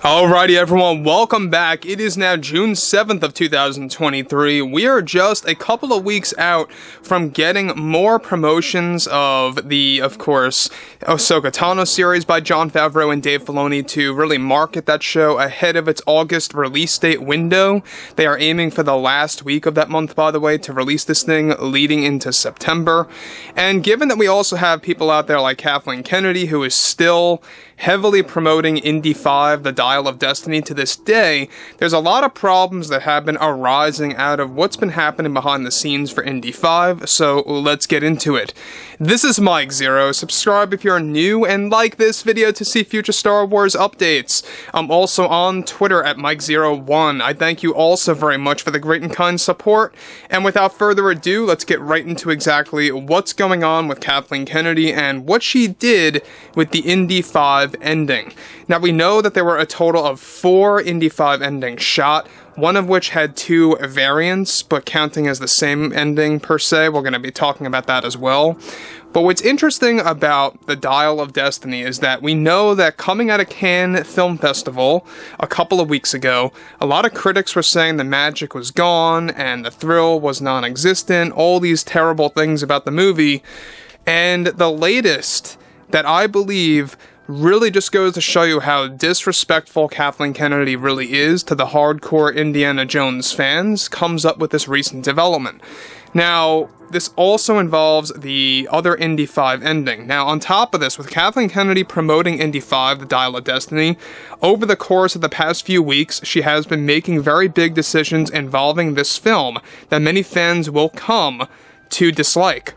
Alrighty everyone, welcome back. It is now June 7th of 2023. We are just a couple of weeks out from getting more promotions of the, of course, Ahsoka Tano series by Jon Favreau and Dave Filoni to really market that show ahead of its August release date window. They are aiming for the last week of that month, by the way, to release this thing leading into September. And given that we also have people out there like Kathleen Kennedy, who is still heavily promoting Indy 5, the Dial of Destiny, to this day, there's a lot of problems that have been arising out of what's been happening behind the scenes for Indy 5, so let's get into it. This is Mike Zero. Subscribe if you're new, and like this video to see future Star Wars updates. I'm also on Twitter at Mike01. I thank you all so very much for the great and kind support, and without further ado, let's get right into exactly what's going on with Kathleen Kennedy and what she did with the Indy 5 ending. Now, we know that there were a total of 4 Indy 5 endings shot, one of which had 2 variants, but counting as the same ending per se. We're going to be talking about that as well. But what's interesting about the Dial of Destiny is that we know that coming out of Cannes Film Festival a couple of weeks ago, a lot of critics were saying the magic was gone and the thrill was non-existent, all these terrible things about the movie. And the latest that I believe really just goes to show you how disrespectful Kathleen Kennedy really is to the hardcore Indiana Jones fans, comes up with this recent development. Now, this also involves the other Indy 5 ending. Now, on top of this, with Kathleen Kennedy promoting Indy 5, the Dial of Destiny, over the course of the past few weeks, she has been making very big decisions involving this film that many fans will come to dislike.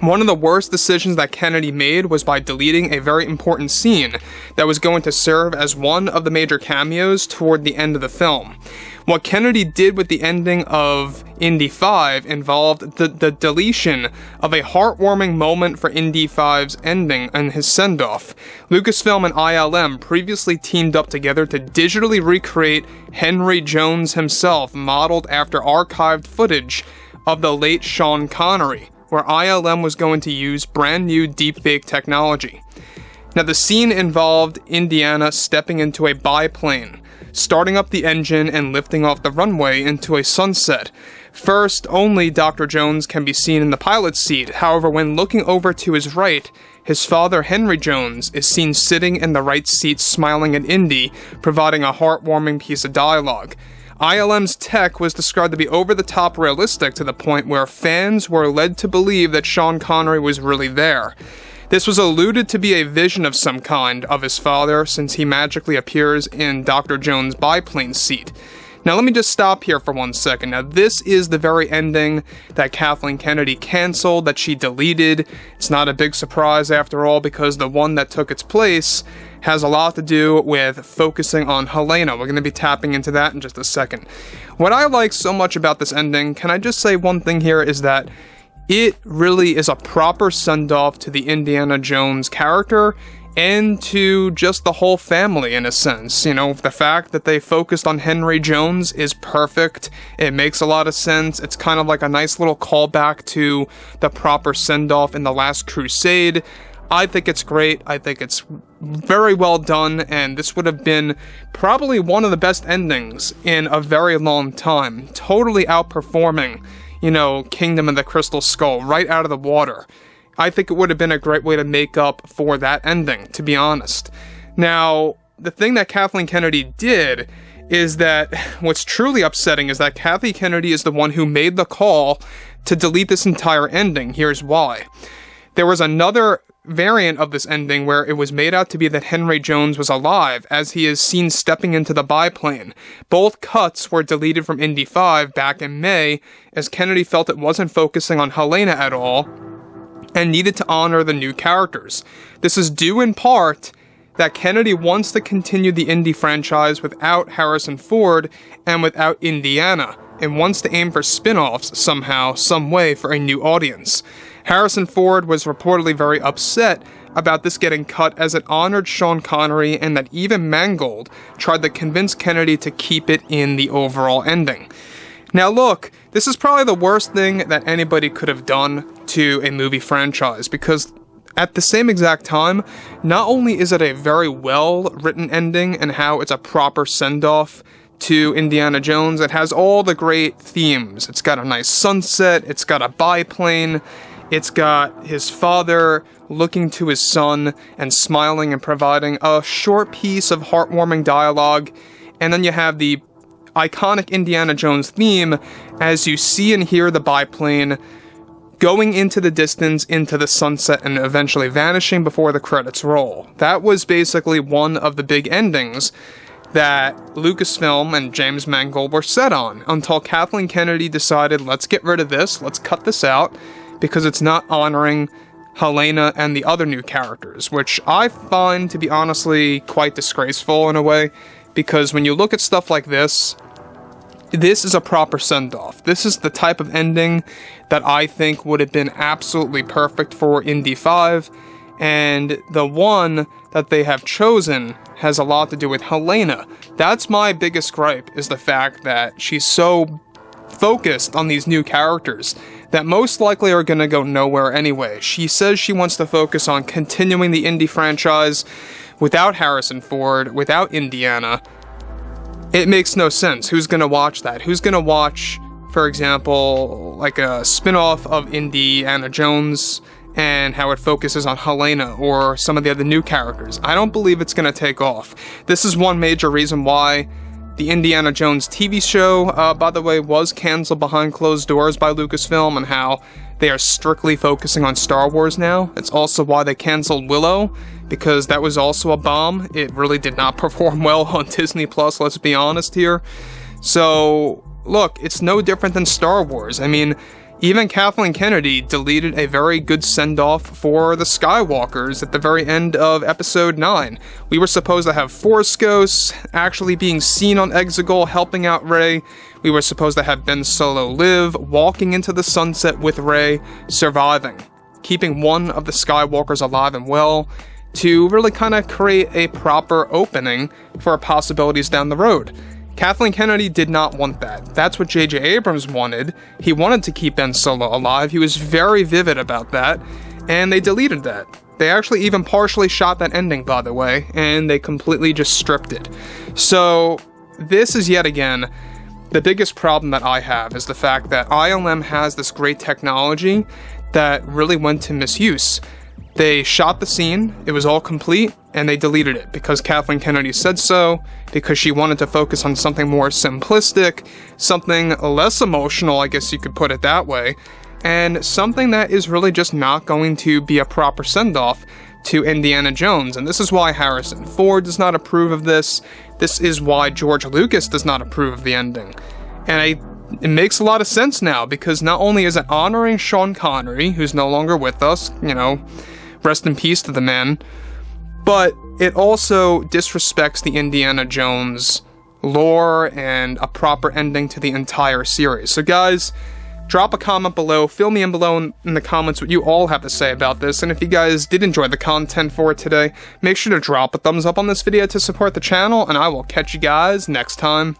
One of the worst decisions that Kennedy made was by deleting a very important scene that was going to serve as one of the major cameos toward the end of the film. What Kennedy did with the ending of Indy 5 involved the deletion of a heartwarming moment for Indy 5's ending and his send-off. Lucasfilm and ILM previously teamed up together to digitally recreate Henry Jones himself, modeled after archived footage of the late Sean Connery, where ILM was going to use brand new deepfake technology. Now, the scene involved Indiana stepping into a biplane, starting up the engine and lifting off the runway into a sunset. First, only Dr. Jones can be seen in the pilot's seat. However, when looking over to his right, his father, Henry Jones, is seen sitting in the right seat smiling at Indy, providing a heartwarming piece of dialogue. ILM's tech was described to be over-the-top realistic to the point where fans were led to believe that Sean Connery was really there. This was alluded to be a vision of some kind of his father, since he magically appears in Dr. Jones' biplane seat. Now, let me just stop here for 1 second. Now, this is the very ending that Kathleen Kennedy canceled, that she deleted. It's not a big surprise after all, because the one that took its place has a lot to do with focusing on Helena. We're going to be tapping into that in just a second. What I like so much about this ending, can I just say one thing here, is that it really is a proper send-off to the Indiana Jones character and to just the whole family, in a sense. You know, the fact that they focused on Henry Jones is perfect. It makes a lot of sense. It's kind of like a nice little callback to the proper send-off in The Last Crusade. I think it's great. I think it's very well done, and this would have been probably one of the best endings in a very long time. Totally outperforming, Kingdom of the Crystal Skull right out of the water. I think it would have been a great way to make up for that ending, to be honest. Now, the thing that Kathleen Kennedy did is that what's truly upsetting is that Kathleen Kennedy is the one who made the call to delete this entire ending. Here's why. There was another variant of this ending where it was made out to be that Henry Jones was alive, as he is seen stepping into the biplane. Both cuts were deleted from Indy 5 back in May, as Kennedy felt it wasn't focusing on Helena at all, and needed to honor the new characters. This is due in part that Kennedy wants to continue the Indy franchise without Harrison Ford and without Indiana, and wants to aim for spin-offs somehow, some way, for a new audience. Harrison Ford was reportedly very upset about this getting cut, as it honored Sean Connery, and that even Mangold tried to convince Kennedy to keep it in the overall ending. Now look, this is probably the worst thing that anybody could have done to a movie franchise, because at the same exact time, not only is it a very well-written ending and how it's a proper send-off to Indiana Jones, it has all the great themes. It's got a nice sunset, it's got a biplane, it's got his father looking to his son and smiling and providing a short piece of heartwarming dialogue, and then you have the iconic Indiana Jones theme as you see and hear the biplane going into the distance, into the sunset, and eventually vanishing before the credits roll. That was basically one of the big endings that Lucasfilm and James Mangold were set on, until Kathleen Kennedy decided, let's get rid of this, let's cut this out, because it's not honoring Helena and the other new characters, which I find to be honestly quite disgraceful in a way, because when you look at stuff like this is a proper send-off. This is the type of ending that I think would have been absolutely perfect for Indy 5, and the one that they have chosen has a lot to do with Helena. That's my biggest gripe, is the fact that she's so focused on these new characters that most likely are going to go nowhere anyway. She says she wants to focus on continuing the Indy franchise without Harrison Ford, without Indiana. It makes no sense. Who's going to watch that? Who's going to watch, for example, like a spin-off of Indiana Jones and how it focuses on Helena or some of the other new characters? I don't believe it's going to take off. This is one major reason why the Indiana Jones TV show, by the way, was canceled behind closed doors by Lucasfilm, and how they are strictly focusing on Star Wars now. It's also why they canceled Willow, because that was also a bomb. It really did not perform well on Disney+, let's be honest here. So, look, it's no different than Star Wars. I mean, even Kathleen Kennedy deleted a very good send-off for the Skywalkers at the very end of Episode 9. We were supposed to have Force Ghosts actually being seen on Exegol helping out Rey. We were supposed to have Ben Solo live, walking into the sunset with Rey, surviving, keeping one of the Skywalkers alive and well, to really kind of create a proper opening for possibilities down the road. Kathleen Kennedy did not want that. That's what J.J. Abrams wanted. He wanted to keep Ben Solo alive. He was very vivid about that, and they deleted that. They actually even partially shot that ending, by the way, and they completely just stripped it. So, this is yet again the biggest problem that I have, is the fact that ILM has this great technology that really went to misuse. They shot the scene, it was all complete, and they deleted it because Kathleen Kennedy said so, because she wanted to focus on something more simplistic, something less emotional, I guess you could put it that way, and something that is really just not going to be a proper send-off to Indiana Jones. And this is why Harrison Ford does not approve of this. This is why George Lucas does not approve of the ending. And it makes a lot of sense now, because not only is it honoring Sean Connery, who's no longer with us, you know, rest in peace to the man, but it also disrespects the Indiana Jones lore and a proper ending to the entire series. So guys, drop a comment below, fill me in below in the comments what you all have to say about this, and if you guys did enjoy the content for today, make sure to drop a thumbs up on this video to support the channel, and I will catch you guys next time.